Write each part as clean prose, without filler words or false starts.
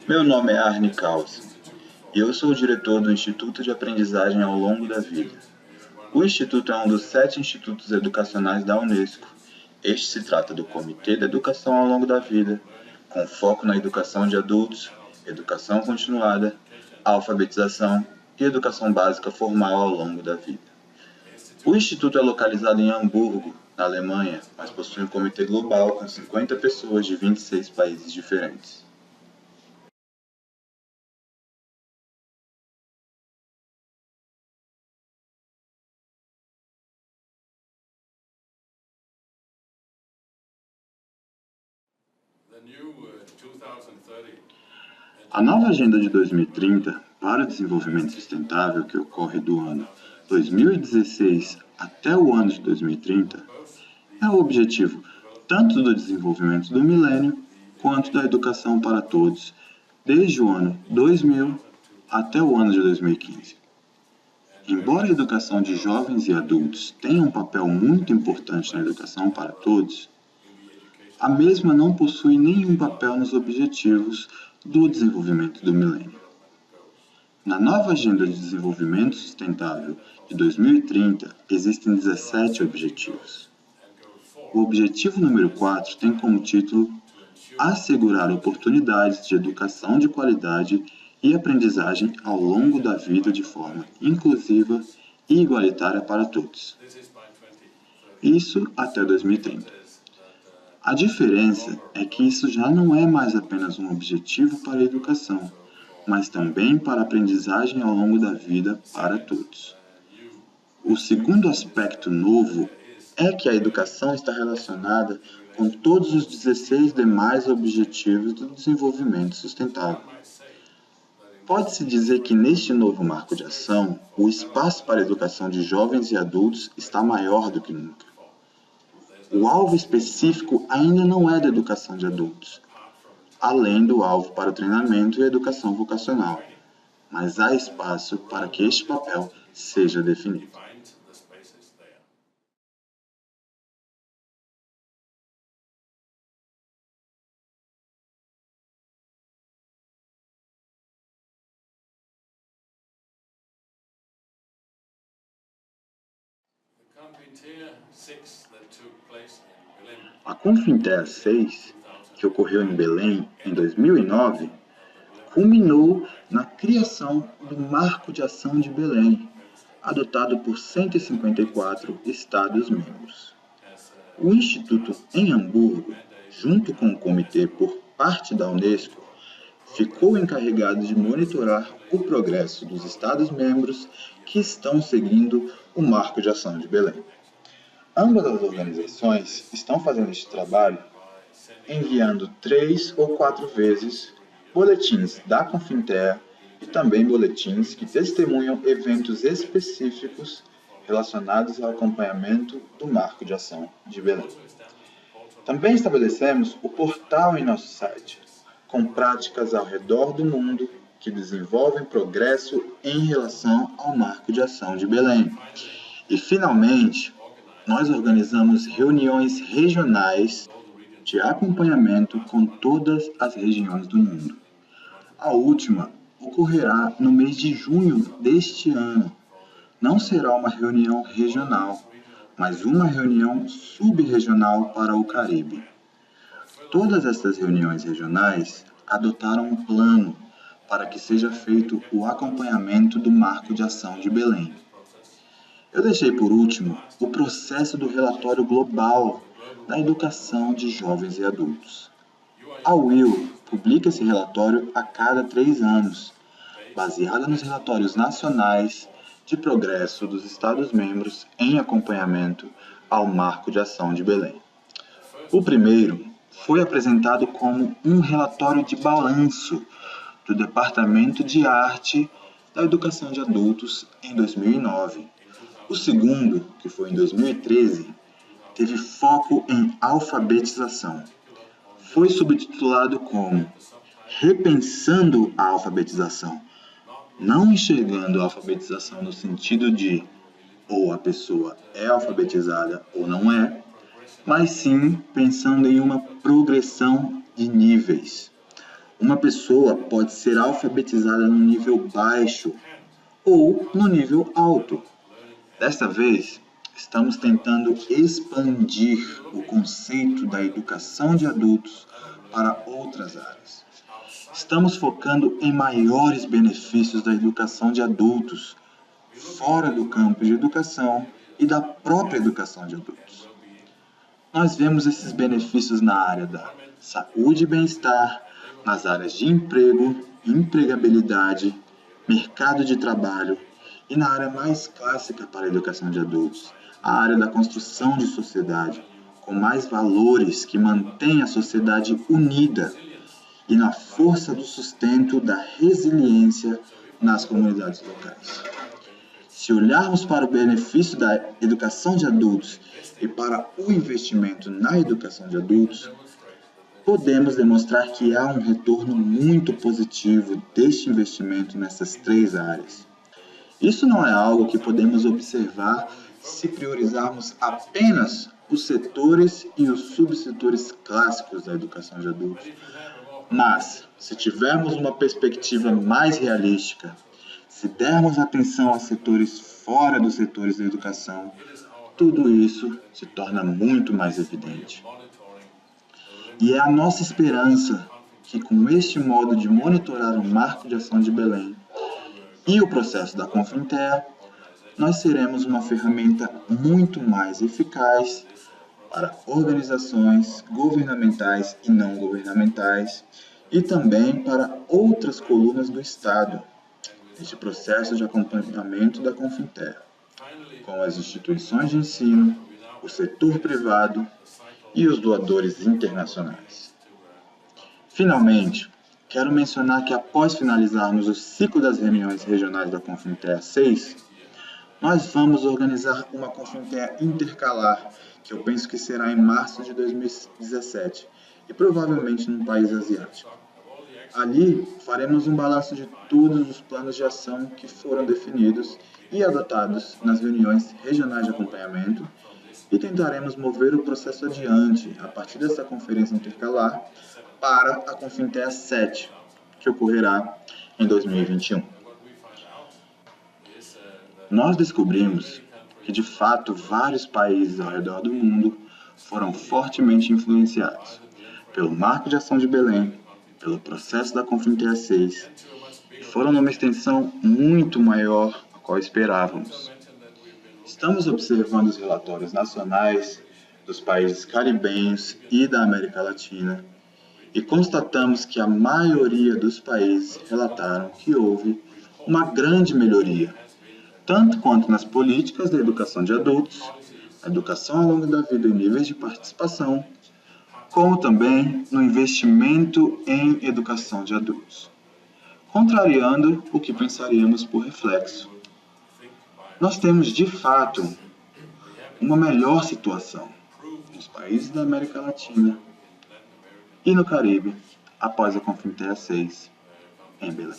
Meu nome é Arne Carlsen e eu sou o diretor do Instituto de Aprendizagem ao Longo da Vida. O Instituto é um dos 7 institutos educacionais da Unesco. Este se trata do Comitê de Educação ao Longo da Vida, com foco na educação de adultos, educação continuada, alfabetização e educação básica formal ao longo da vida. O Instituto é localizado em Hamburgo, na Alemanha, mas possui um comitê global com 50 pessoas de 26 países diferentes. A nova Agenda de 2030 para o Desenvolvimento Sustentável, que ocorre do ano 2016 até o ano de 2030, é o objetivo tanto do desenvolvimento do milênio quanto da educação para todos, desde o ano 2000 até o ano de 2015. Embora a educação de jovens e adultos tenha um papel muito importante na educação para todos, a mesma não possui nenhum papel nos objetivos do desenvolvimento do milênio. Na nova Agenda de Desenvolvimento Sustentável de 2030, existem 17 objetivos. O objetivo número 4 tem como título Assegurar oportunidades de educação de qualidade e aprendizagem ao longo da vida de forma inclusiva e igualitária para todos. Isso até 2030. A diferença é que isso já não é mais apenas um objetivo para a educação, mas também para a aprendizagem ao longo da vida para todos. O segundo aspecto novo é que a educação está relacionada com todos os 16 demais objetivos do desenvolvimento sustentável. Pode-se dizer que neste novo marco de ação, o espaço para a educação de jovens e adultos está maior do que nunca. O alvo específico ainda não é da educação de adultos, além do alvo para o treinamento e a educação vocacional, mas há espaço para que este papel seja definido. A Confinter 6, que ocorreu em Belém em 2009, culminou na criação do Marco de Ação de Belém, adotado por 154 Estados-membros. O Instituto em Hamburgo, junto com o comitê por parte da Unesco, ficou encarregado de monitorar o progresso dos Estados-membros que estão seguindo o Marco de Ação de Belém. Ambas as organizações estão fazendo este trabalho enviando 3 ou 4 vezes boletins da Confinter e também boletins que testemunham eventos específicos relacionados ao acompanhamento do Marco de Ação de Belém. Também estabelecemos o portal em nosso site, com práticas ao redor do mundo que desenvolvem progresso em relação ao Marco de Ação de Belém. E, finalmente, nós organizamos reuniões regionais de acompanhamento com todas as regiões do mundo. A última ocorrerá no mês de junho deste ano. Não será uma reunião regional, mas uma reunião subregional para o Caribe. Todas estas reuniões regionais adotaram um plano para que seja feito o acompanhamento do Marco de Ação de Belém. Eu deixei por último o processo do relatório global da educação de jovens e adultos. A UIL publica esse relatório a cada 3 anos, baseado nos relatórios nacionais de progresso dos Estados-membros em acompanhamento ao Marco de Ação de Belém. O primeiro foi apresentado como um relatório de balanço do Departamento de Arte da Educação de Adultos em 2009. O segundo, que foi em 2013, teve foco em alfabetização. Foi subtitulado como Repensando a Alfabetização, não enxergando a alfabetização no sentido de ou a pessoa é alfabetizada ou não é, mas sim pensando em uma progressão de níveis. Uma pessoa pode ser alfabetizada no nível baixo ou no nível alto. Desta vez, estamos tentando expandir o conceito da educação de adultos para outras áreas. Estamos focando em maiores benefícios da educação de adultos, fora do campo de educação e da própria educação de adultos. Nós vemos esses benefícios na área da saúde e bem-estar, nas áreas de emprego, empregabilidade, mercado de trabalho e na área mais clássica para a educação de adultos, a área da construção de sociedade, com mais valores que mantém a sociedade unida e na força do sustento da resiliência nas comunidades locais. Se olharmos para o benefício da educação de adultos e para o investimento na educação de adultos, podemos demonstrar que há um retorno muito positivo deste investimento nessas três áreas. Isso não é algo que podemos observar se priorizarmos apenas os setores e os subsetores clássicos da educação de adultos. Mas, se tivermos uma perspectiva mais realística, se dermos atenção aos setores fora dos setores da educação, tudo isso se torna muito mais evidente. E é a nossa esperança que, com este modo de monitorar o Marco de Ação de Belém e o processo da Confintea, nós seremos uma ferramenta muito mais eficaz para organizações governamentais e não governamentais e também para outras colunas do Estado, neste processo de acompanhamento da Confintea, com as instituições de ensino, o setor privado e os doadores internacionais. Finalmente, quero mencionar que após finalizarmos o ciclo das reuniões regionais da Confintea 6, nós vamos organizar uma Confintea intercalar, que eu penso que será em março de 2017, e provavelmente num país asiático. Ali, faremos um balanço de todos os planos de ação que foram definidos e adotados nas reuniões regionais de acompanhamento e tentaremos mover o processo adiante a partir dessa conferência intercalar para a Confintea 7, que ocorrerá em 2021. Nós descobrimos que, de fato, vários países ao redor do mundo foram fortemente influenciados pelo Marco de Ação de Belém, pelo processo da Confintea 6, e foram numa extensão muito maior a qual esperávamos. Estamos observando os relatórios nacionais dos países caribenhos e da América Latina e constatamos que a maioria dos países relataram que houve uma grande melhoria, tanto quanto nas políticas da educação de adultos, a educação ao longo da vida em níveis de participação, como também no investimento em educação de adultos, contrariando o que pensaríamos por reflexo. Nós temos, de fato, uma melhor situação nos países da América Latina e no Caribe após a Confintea 6 em Belém.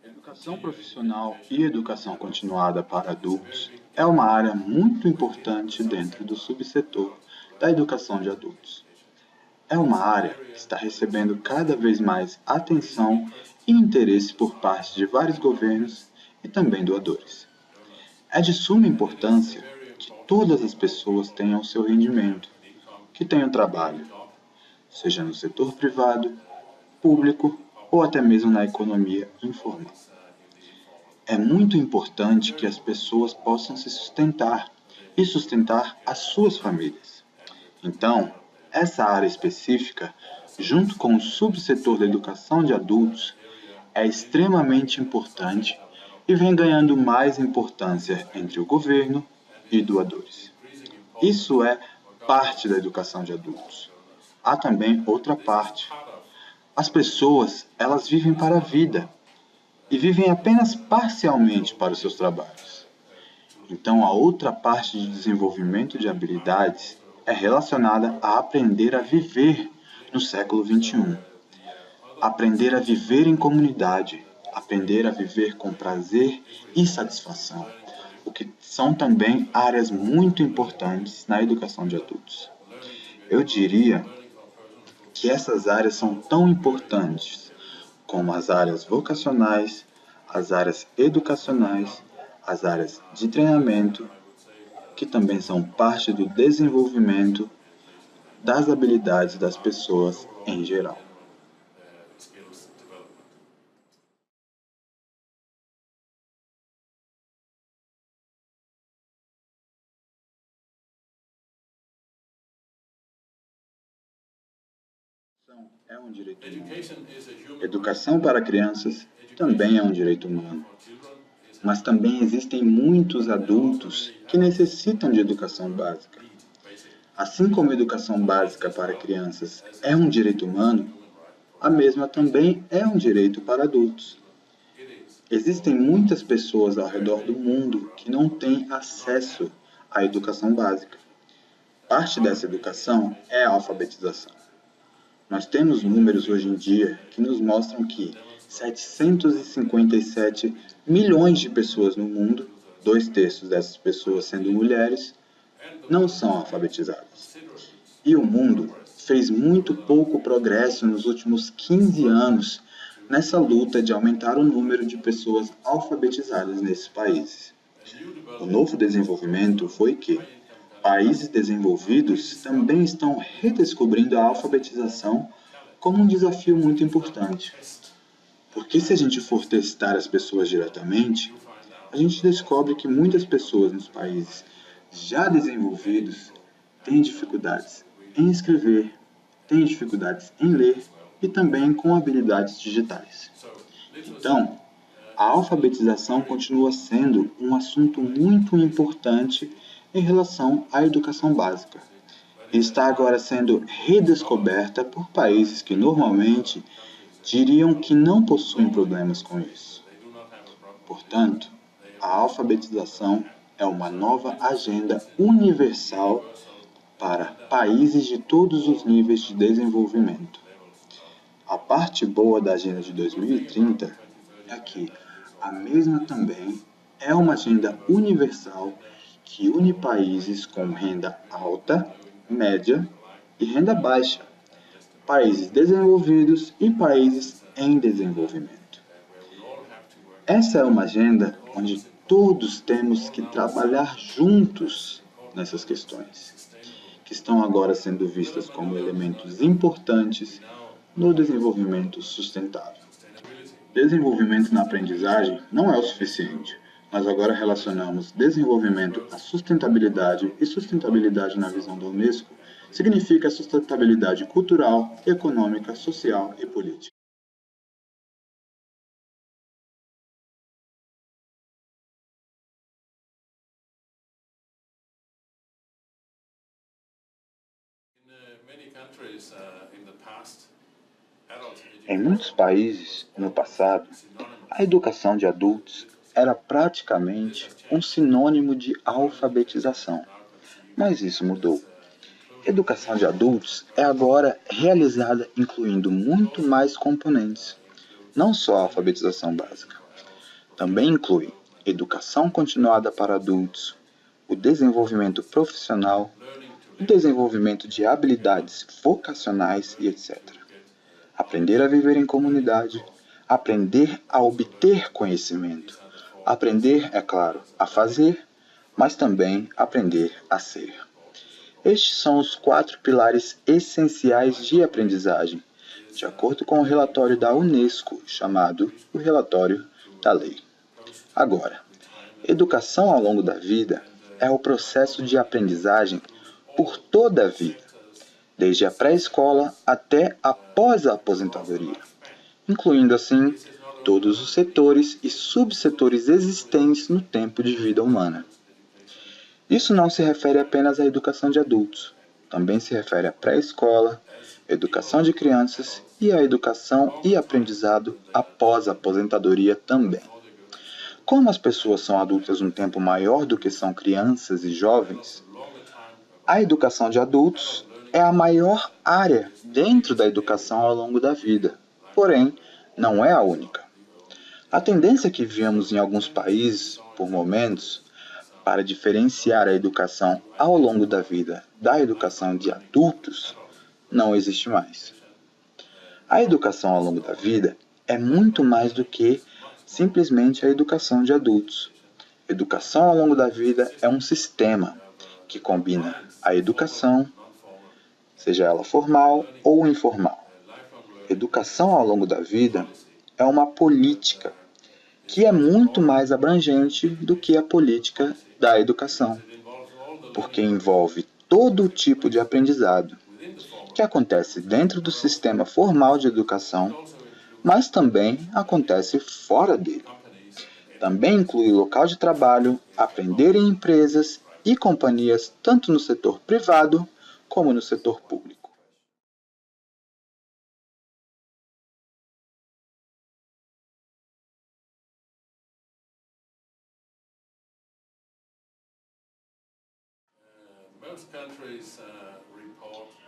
Educação profissional e educação continuada para adultos é uma área muito importante dentro do subsetor da educação de adultos. É uma área que está recebendo cada vez mais atenção e interesse por parte de vários governos e também doadores. É de suma importância que todas as pessoas tenham seu rendimento, que tenham trabalho, seja no setor privado, público ou até mesmo na economia informal. É muito importante que as pessoas possam se sustentar e sustentar as suas famílias. Então, essa área específica, junto com o subsetor da educação de adultos, é extremamente importante e vem ganhando mais importância entre o governo e doadores. Isso é parte da educação de adultos. Há também outra parte. As pessoas, elas vivem para a vida e vivem apenas parcialmente para os seus trabalhos. Então, a outra parte de desenvolvimento de habilidades é relacionada a aprender a viver no século XXI. aprender a viver em comunidade, aprender a viver com prazer e satisfação, o que são também áreas muito importantes na educação de adultos. Eu diria que essas áreas são tão importantes como as áreas vocacionais, as áreas educacionais, as áreas de treinamento, que também são parte do desenvolvimento das habilidades das pessoas em geral. É um direito humano. Educação para crianças também é um direito humano. Mas também existem muitos adultos que necessitam de educação básica. Assim como a educação básica para crianças é um direito humano, a mesma também é um direito para adultos. Existem muitas pessoas ao redor do mundo que não têm acesso à educação básica. Parte dessa educação é a alfabetização. Nós temos números hoje em dia que nos mostram que 757 milhões de pessoas no mundo, 2/3 dessas pessoas sendo mulheres, não são alfabetizadas. E o mundo fez muito pouco progresso nos últimos 15 anos nessa luta de aumentar o número de pessoas alfabetizadas nesses países. O novo desenvolvimento foi que países desenvolvidos também estão redescobrindo a alfabetização como um desafio muito importante. Porque se a gente for testar as pessoas diretamente, a gente descobre que muitas pessoas nos países já desenvolvidos têm dificuldades em escrever, têm dificuldades em ler e também com habilidades digitais. Então, a alfabetização continua sendo um assunto muito importante em relação à educação básica. E está agora sendo redescoberta por países que normalmente diriam que não possuem problemas com isso. Portanto, a alfabetização é uma nova agenda universal para países de todos os níveis de desenvolvimento. A parte boa da Agenda de 2030 é que a mesma também é uma agenda universal que une países com renda alta, média e renda baixa, países desenvolvidos e países em desenvolvimento. Essa é uma agenda onde todos temos que trabalhar juntos nessas questões, que estão agora sendo vistas como elementos importantes no desenvolvimento sustentável. Desenvolvimento na aprendizagem não é o suficiente. Nós agora relacionamos desenvolvimento à sustentabilidade e sustentabilidade na visão da Unesco significa sustentabilidade cultural, econômica, social e política. Em muitos países, no passado, a educação de adultos era praticamente um sinônimo de alfabetização, mas isso mudou. Educação de adultos é agora realizada incluindo muito mais componentes, não só a alfabetização básica. Também inclui educação continuada para adultos, o desenvolvimento profissional, o desenvolvimento de habilidades vocacionais e etc. Aprender a viver em comunidade, aprender a obter conhecimento, aprender, é claro, a fazer, mas também aprender a ser. Estes são os 4 pilares essenciais de aprendizagem, de acordo com o relatório da Unesco, chamado o Relatório da Lei. Agora, educação ao longo da vida é o processo de aprendizagem por toda a vida, desde a pré-escola até após a aposentadoria, incluindo assim todos os setores e subsetores existentes no tempo de vida humana. Isso não se refere apenas à educação de adultos, também se refere à pré-escola, educação de crianças e à educação e aprendizado após a aposentadoria também. Como as pessoas são adultas um tempo maior do que são crianças e jovens, a educação de adultos é a maior área dentro da educação ao longo da vida, porém, não é a única. A tendência que vemos em alguns países, por momentos, para diferenciar a educação ao longo da vida da educação de adultos, não existe mais. A educação ao longo da vida é muito mais do que simplesmente a educação de adultos. Educação ao longo da vida é um sistema que combina a educação, seja ela formal ou informal. Educação ao longo da vida é uma política que é muito mais abrangente do que a política da educação, porque envolve todo tipo de aprendizado, que acontece dentro do sistema formal de educação, mas também acontece fora dele. Também inclui local de trabalho, aprender em empresas e companhias tanto no setor privado como no setor público.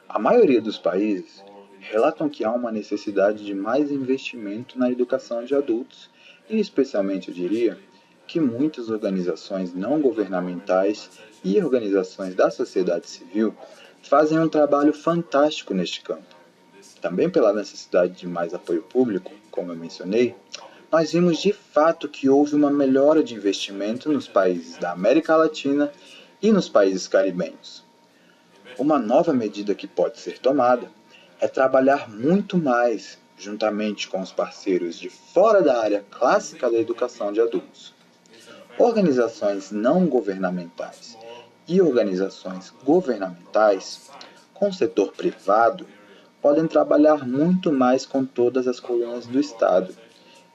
A maioria dos países relatam que há uma necessidade de mais investimento na educação de adultos e, especialmente, eu diria, que muitas organizações não governamentais e organizações da sociedade civil fazem um trabalho fantástico neste campo. Também pela necessidade de mais apoio público, como eu mencionei, nós vimos de fato que houve uma melhora de investimento nos países da América Latina e nos países caribenhos. Uma nova medida que pode ser tomada é trabalhar muito mais juntamente com os parceiros de fora da área clássica da educação de adultos. Organizações não governamentais e organizações governamentais com o setor privado podem trabalhar muito mais com todas as colunas do Estado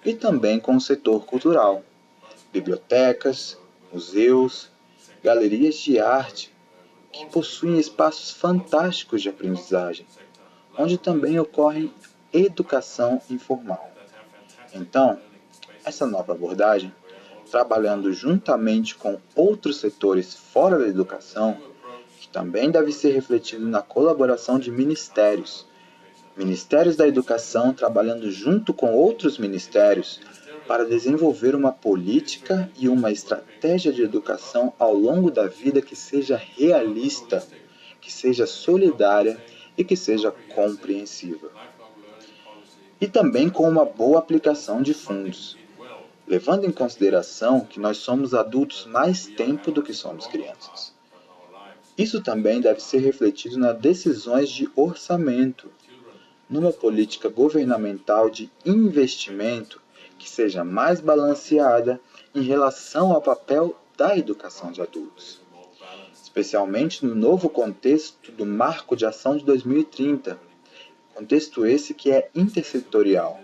e também com o setor cultural, bibliotecas, museus, galerias de arte, que possuem espaços fantásticos de aprendizagem, onde também ocorre educação informal. Então, essa nova abordagem, trabalhando juntamente com outros setores fora da educação, que também deve ser refletido na colaboração de ministérios da educação trabalhando junto com outros ministérios para desenvolver uma política e uma estratégia de educação ao longo da vida que seja realista, que seja solidária e que seja compreensiva. E também com uma boa aplicação de fundos, levando em consideração que nós somos adultos mais tempo do que somos crianças. Isso também deve ser refletido nas decisões de orçamento, numa política governamental de investimento que seja mais balanceada em relação ao papel da educação de adultos, especialmente no novo contexto do Marco de Ação de 2030, contexto esse que é intersetorial,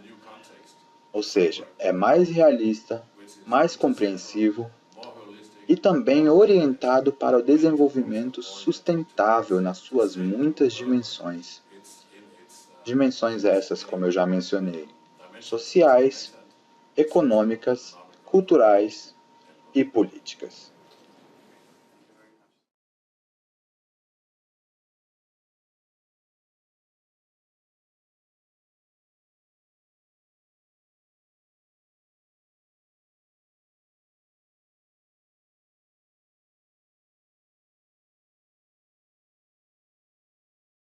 ou seja, é mais realista, mais compreensivo e também orientado para o desenvolvimento sustentável nas suas muitas dimensões. Dimensões essas, como eu já mencionei, sociais, econômicas, culturais e políticas.